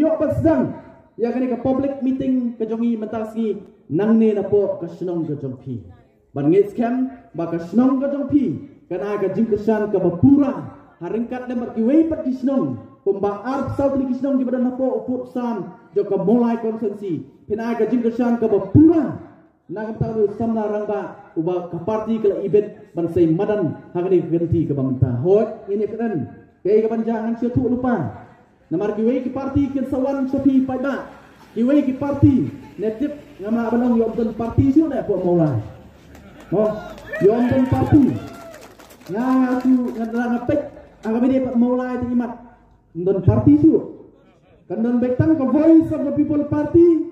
yok ba sedang ya kani ka public meeting ka jongi mentasi nang ne na po ka snong ka jong pi ban nge scam ba ka snong ka jong pi kana ka jing kesan ka bapura haringkat le mar ki wei pat ki snong kumba arp sau ni ki snong ki badan na po upur sam jo ka mulai konsensi pina ka jing kesan ka bapura na ka tahu samna rangba uba ka parti ka ibet ban sei madan hagani ganti ka bamta hot ini kan kay ka banjangan siya tu lupa namar ki wei ki parti kin sawan sopi pada ki wei ki parti netip ngama banong yom don parti siu na po mulai oh yom don parti nga tu ngadra ngapek aga bide pat mulai ti imat don parti siu kan don betang ka voice of the people party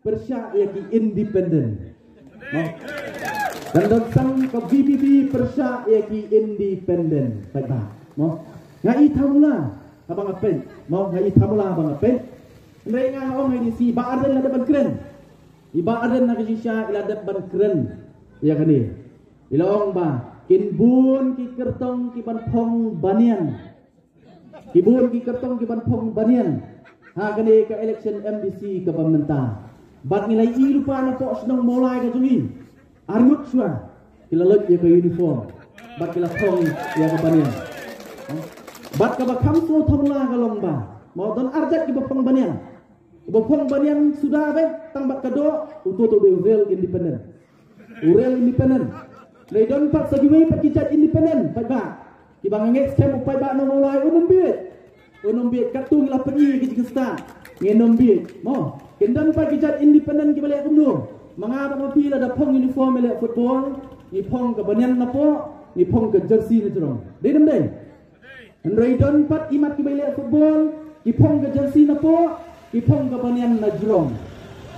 persya ya ki independent oh dan don sang ka VPP persya ya ki independent pada oh ngai thamla abang apen mau ngai thamla abang apen mereka ong ini si ba arden la ban kren iba arden na kisya ila dat ban kren ya kani ila ong ba kin bun ki kertong ki ban phong banian ki bun ki kertong ki ban phong banian ha kani ka election MDC ka pementa bat nilai i lupa na po senong mulai ka jungi argut swa kila leg ya ka uniform bat kila phong ya ka banian bat ka ba kamso thamla ka lomba mau don arjat ki ba phong banian Bopong banian sudah bet tang bat kado untuk real independent. Real independent. They don't pat sagiway pat kicat independent pat ba. Ki bang ngek scam upai ba no mulai unum biet. Unum biet katung la pergi ki kesta. Ngenom biet. Mo, kendan pat kicat independent ki balik kumno. Manga ba pi la da pong uniform le football, ni pong ka banian na po, ni pong ka jersey ni jurong. Dei dem dei. Andai don pat imat ki balik football, ki pong ka jersey na po. Ipong kapanian na jurong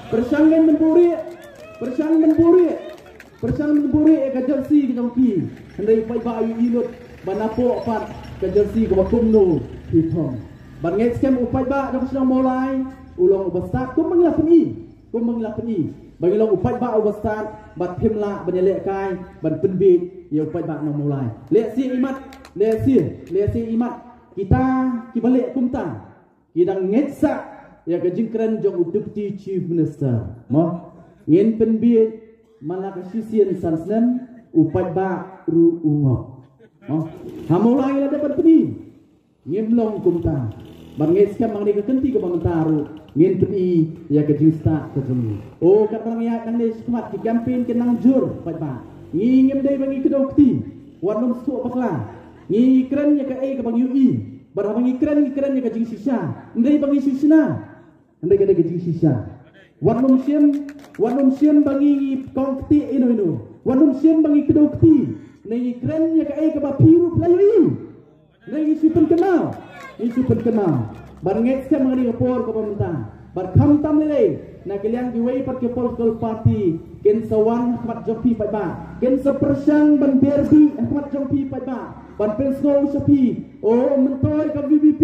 persanggan menburi ka jersey ki jongki andai pai ba ayu ilut banapo pat ka jersey ka bakumno ipong ban ngai scam upai ba dong sedang mulai ulong ubastat kum mangla peni bagi long upai ba ubastat bat himla banele kai ban penbit ya upai ba no mulai le si imat kita ki balik kumta kidang ngetsa ya kejingkran jong deputy chief minister mo ngin penbiet malaka sisian sansnen upat ba ru ungo mo hamulai la dapat peni ngin long kumta bangit skam mang ni kenti ke bangtaru ngin peni ya kejista kejumi oh kat bang ya nang ni smat ki campaign kenang jur pat ba ngim dei bangi kedokti wanum su bakla ngi kren ya ka e ke bang ui barang kren ya ka jing sisa ndei bangi sisna andai kada gaji sisa wanum siam bangi kongti inu wanum siam bangi kedokti nei kren ya ka ai ka bapiru playi nei sipen kenal barnget siam ngani ngapor ka pementa bar kham tam le na kalian giwei pat ke political party ken sawan khmat jopi pat ba ken sepersang ban berbi khmat jopi pat ba ban pensno sapi oh mentoy ka VVP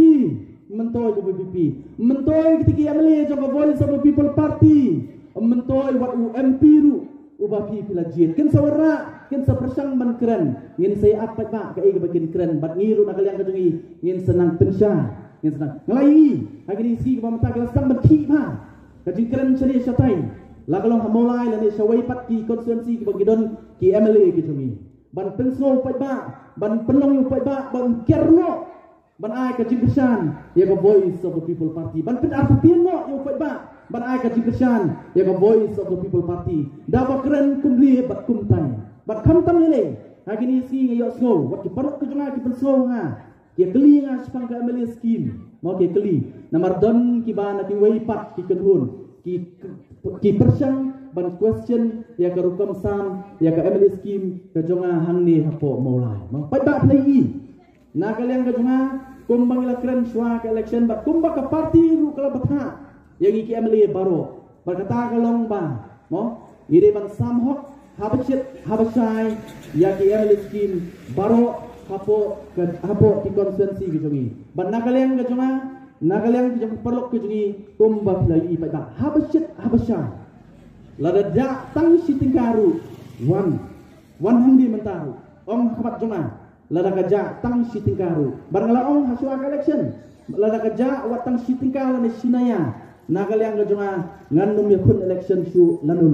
mentoy ko BBP mentoy ketika amle jong voice of the people party mentoy wat UMP ru ubapi pilajiet ken sawara ken sapersang man keren ngin saya apa ba ka ega bakin keren bat ngiru nak kalian kadungi ngin senang pensya ngin senang ngalai agri si ba mata kelasang berki ba kajing keren sari satai la kalong hamolai la ni sawai pat ki konstituensi ki bagidon ki MLA ki jungi ban pensno pat ba ban pelong pat ba ban kerno ban ai ka jingkesan ya ka voice of the people party ban pen artapien no yo pat ba ban ai ka jingkesan ya ka voice of the people party da ba keren kumli bat kumtai bat kham tam lele ha kini si yo snow wat ki parok ke jonga ki pensno nga ya keli nga spang ka MLA scheme mo ke keli namar don ki ba na ki wei pat ki kenhun ki persang ban question ya ka rukam sam ya ka MLA scheme ka jonga hangni hapo maulai mo pat ba play na kalian ka jonga kumbang la keren swa ka election ba kumba ka party ru kala batha yang iki MLA baro berkata kalong ba mo ire ban samhok habashai ya ki MLA scheme baro hapo ki konsensi ki jongi ban nakalian ka jonga nakalian ki jong perlok ki jongi kumba lagi pa ba habasha la da tang sitingkaru wan handi mentaru ong khabat jonga lada kaja tang sitingkaru barangla ong haswa election lada kerja watang sitingkala ni sinaya nagalyang gajonga ngan num yakun election su lanu